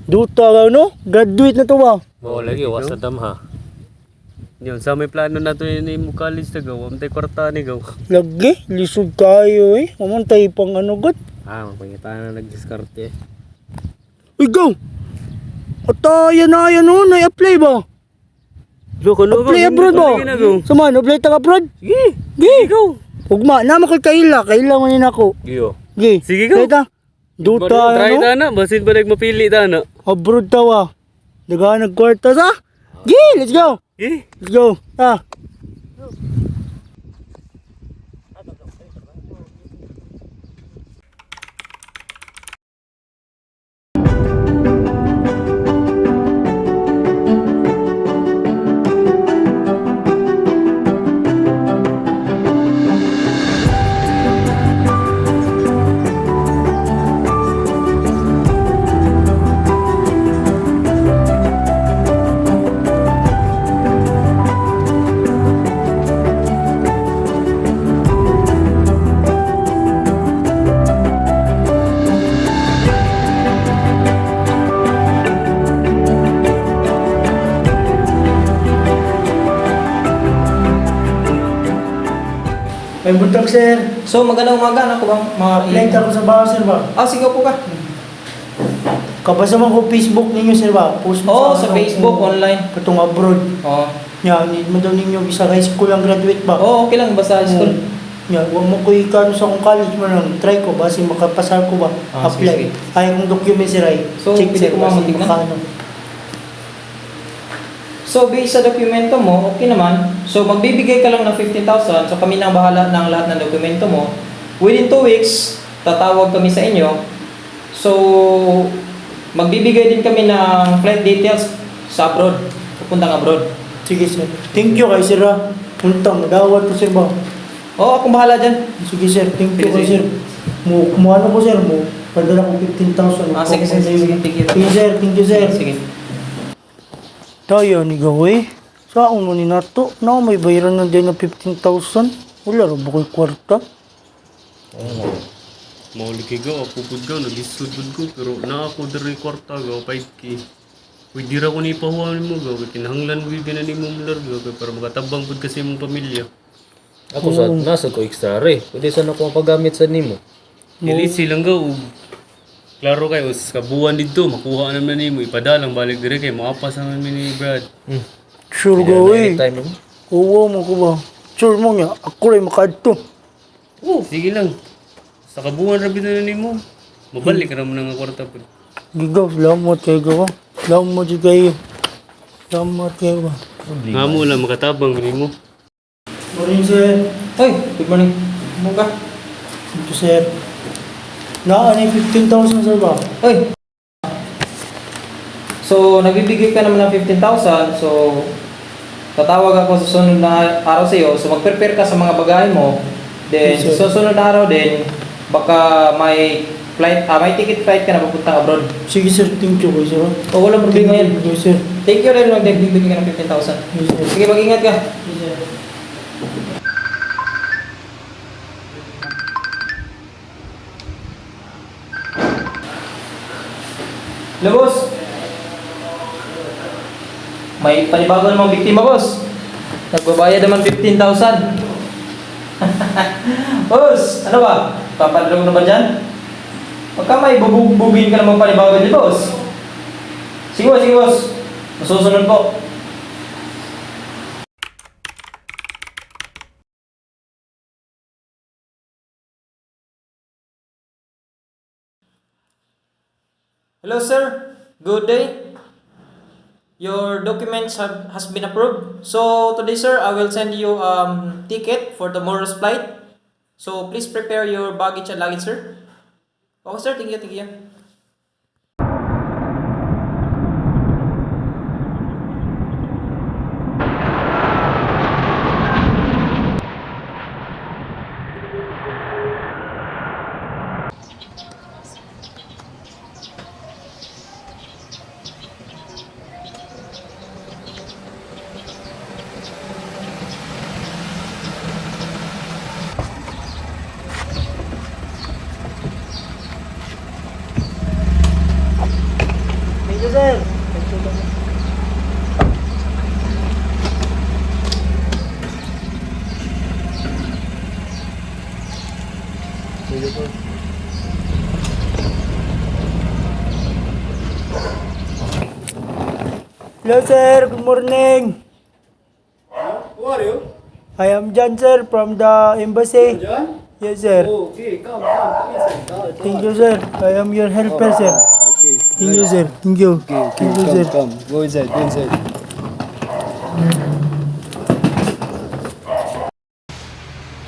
Duta ka, no? Graduate na to ba? Oo, lagi, wasa dam ha. Yun, sa may plano na to yun yung college na gaw. Amtay kwarta ni gaw. Lagi, lisod kayo eh. Amantay pang ano god. Magpangita na nag-discarte. Uy, go! At yan na yan no, na-apply ba? Apply abroad ba? Saman, apply tag abroad? Sige, Gi! go. Ugma, naman kay kaila mo nina ko. Giyo. Gi, Sige, go. Kita, duta Try ano? ta na, basin ba mapili ta na? Abroad tawa. Daga nagkwarta sa? Gi, let's go! Eh, Let's go! May buntag sir. So magandang umaga, ano ko bang mga Apply ako sa bahay sir ba? sige po ka. Kabasa man ko Facebook ninyo sir ba? Post mo Sa Facebook, online. Katong abroad. Oo. Yan, need mo daw ninyo bisa high school ang graduate ba? Okay lang, basta high school. Yan, huwag mo ko ikano sa akong college mo lang. Try ko, basi makapasar ko ba? Sige. Apply. Ay, kung document sir ay. So, pwede ko mamatig na? So based sa dokumento mo, okay naman. So magbibigay ka lang ng 15,000. So kami nang bahala ng lahat ng dokumento mo. Within 2 weeks, tatawag kami sa inyo. So magbibigay din kami ng flight details sa abroad. Pupuntang abroad. Sige sir. Thank you kay sir ha. Puntang, madawat ko sir ba? Akong bahala dyan. Sige sir, thank you Sige, kay sige. sir. Kumuha ko sir mo. Padala ko 15,000. Sige. Thank you. Sige sir, thank you sir. Sige. Tayo ni gawin. Sa akong mo ni nato. Na may bayaran na din na 15,000. Wala rin ba ko'y kwarta? mauli kay gaw, pupud gaw, nag-isud ko. Pero na ako dari kwarta gaw, 5K. Pwede ra ko ni ipahuan mo gaw, kinahanglan mo yung ganani mo mular gaw, para makatabang pud kasi mong pamilya. Ako sa nasa ko extra re. Pwede sana ko mapagamit sa nimo. Dili silang gaw. Klaro kayo, sa buwan dito, makuha naman nimo, ipadalang balik dire kay maapas naman ni Brad. Sure gawin. Anytime mo. Oo mo ko ba? Sure mo nga. Ako rin makadto. Sige lang. Sa kabuhan rabi na nimo. Mabalik ka naman ng kwarta po. Gigaw, salamat kayo gawa. Salamat kayo. Salamat kayo ba? Nga mo lang, makatabang nimo. Morning sir. Hoy, good morning. Ano ka? Ito sir. Naan ay 15,000 sir ba? Hoy. So, nagbibigay ka naman ng 15,000. So, tatawag ako sa sunod na araw sa iyo. So, mag-prepare ka sa mga bagay mo. Then, Yes, sir. sa sunod na araw din, baka may ticket flight ka na papuntang abroad. Sige sir, thank you kayo sir. Walang problema yan. Yes sir. Thank you rin, nagbibigay ka ng 15,000. Yes sir. Sige, mag-ingat ka. Yes sir. Hello, boss. May panibago namang biktima, boss. Nagbabayad naman 15,000. Boss, ano ba? Papadrog na ba dyan? Pagka may bubugin ka namang panibago din, boss. Sige, boss. Masusunod po. Hello, sir. Good day. Your documents has been approved. So today, sir, I will send you ticket for tomorrow's flight. So please prepare your baggage and luggage, sir. Okay, sir. Thank you. sir. Hello sir, good morning. Who are you? I am John sir from the embassy. John? Yes sir. Oh, okay, come inside. Thank you sir. I am your helper sir. Okay. Thank you sir. Thank you. Thank you sir. Come. Go inside, go inside.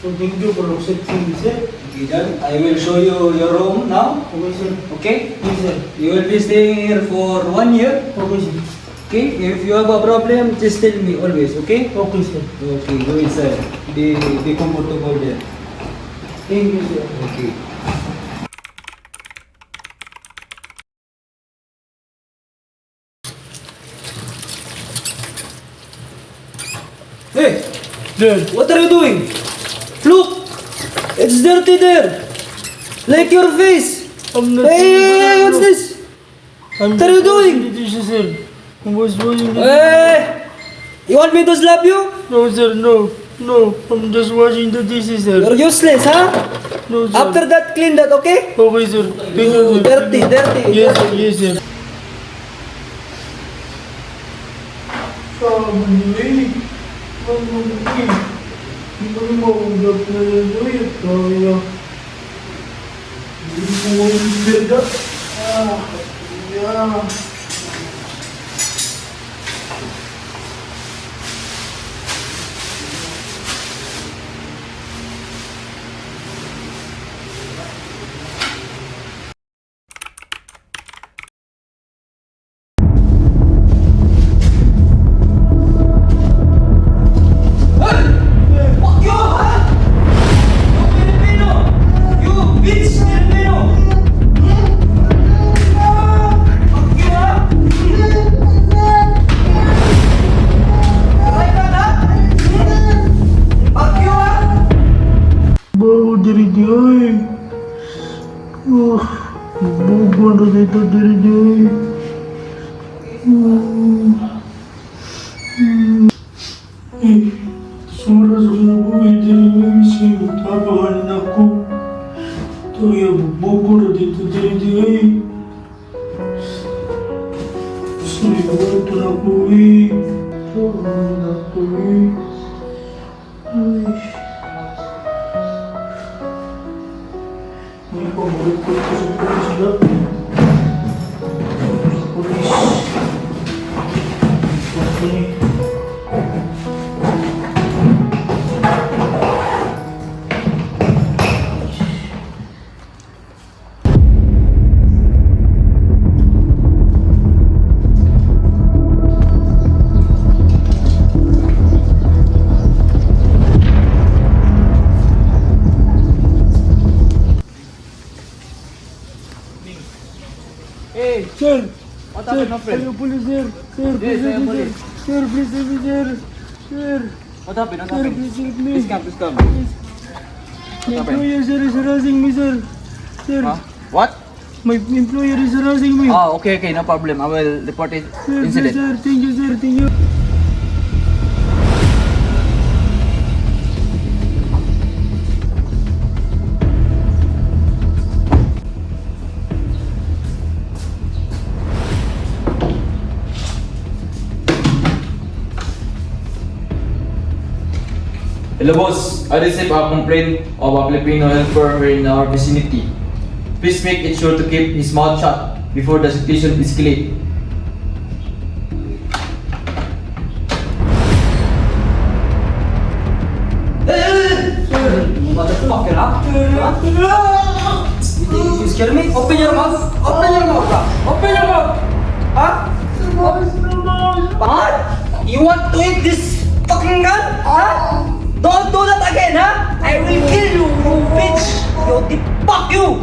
So thank you for accepting me sir. Okay, John, I will show you your room now. Okay sir. Okay? Yes sir. You will be staying here for 1 year. Okay sir. Okay? If you have a problem, just tell me always, okay? Okay sir. Okay, go inside. Be comfortable there. Thank you sir. Okay. Hey! There. What are you doing? Look! It's dirty there! Like your face! I'm not. Hey, what's this? I'm What are you just washing doing? the dishes sir. I was washing the Hey! You want me to slap you? No sir, no. No, I'm just washing the dishes sir. You're useless, huh? No sir. After that, clean that, okay? Okay sir. Thank you You sir. dirty, dirty. Yes sir, yes sir. Sabi, hindi ko maulap na yan doon. Kaya, hindi ko maulap. Yeah. Fuck you, huh? You Filipino! You bitch Filipino! Fuck you, huh? Like that, huh? Fuck you, huh? Bago diri-diri. Oh, bugo na dito diri-diri. Suras ko na buhay diri-diri. Sinutapahan ako. Kaya bugo na dito diri-diri. Sinutapahan na buhay. Sinutapahan na buhay. Ay. May pabalik ko ito sa polis na. Sa polis. Okay. Hey, Sir! what Sir! happened, my friend? Ayaw police, sir! Sir, Yes, please I help am me, sir! police. Sir, please help me, sir! Sir! What happened? What Sir, happened? please help me! Please come, please come. My employer, sir, is harassing me, sir! Sir! Huh? What? My employer is harassing me! Oh, okay, okay, no problem. I will report it Sir, please, incident. sir! Thank you, sir! Thank you! Hello boss, I received a complaint of a Filipino helper here in our vicinity. Please make it sure to keep his mouth shut before the situation escalates. Motherfucker, huh? You scare me? Open your mouth! Open your mouth! Open your mouth! Huh? What? You want to eat this fucking gun? Huh? Don't do that again, huh? I will kill you, you bitch! You fuck you!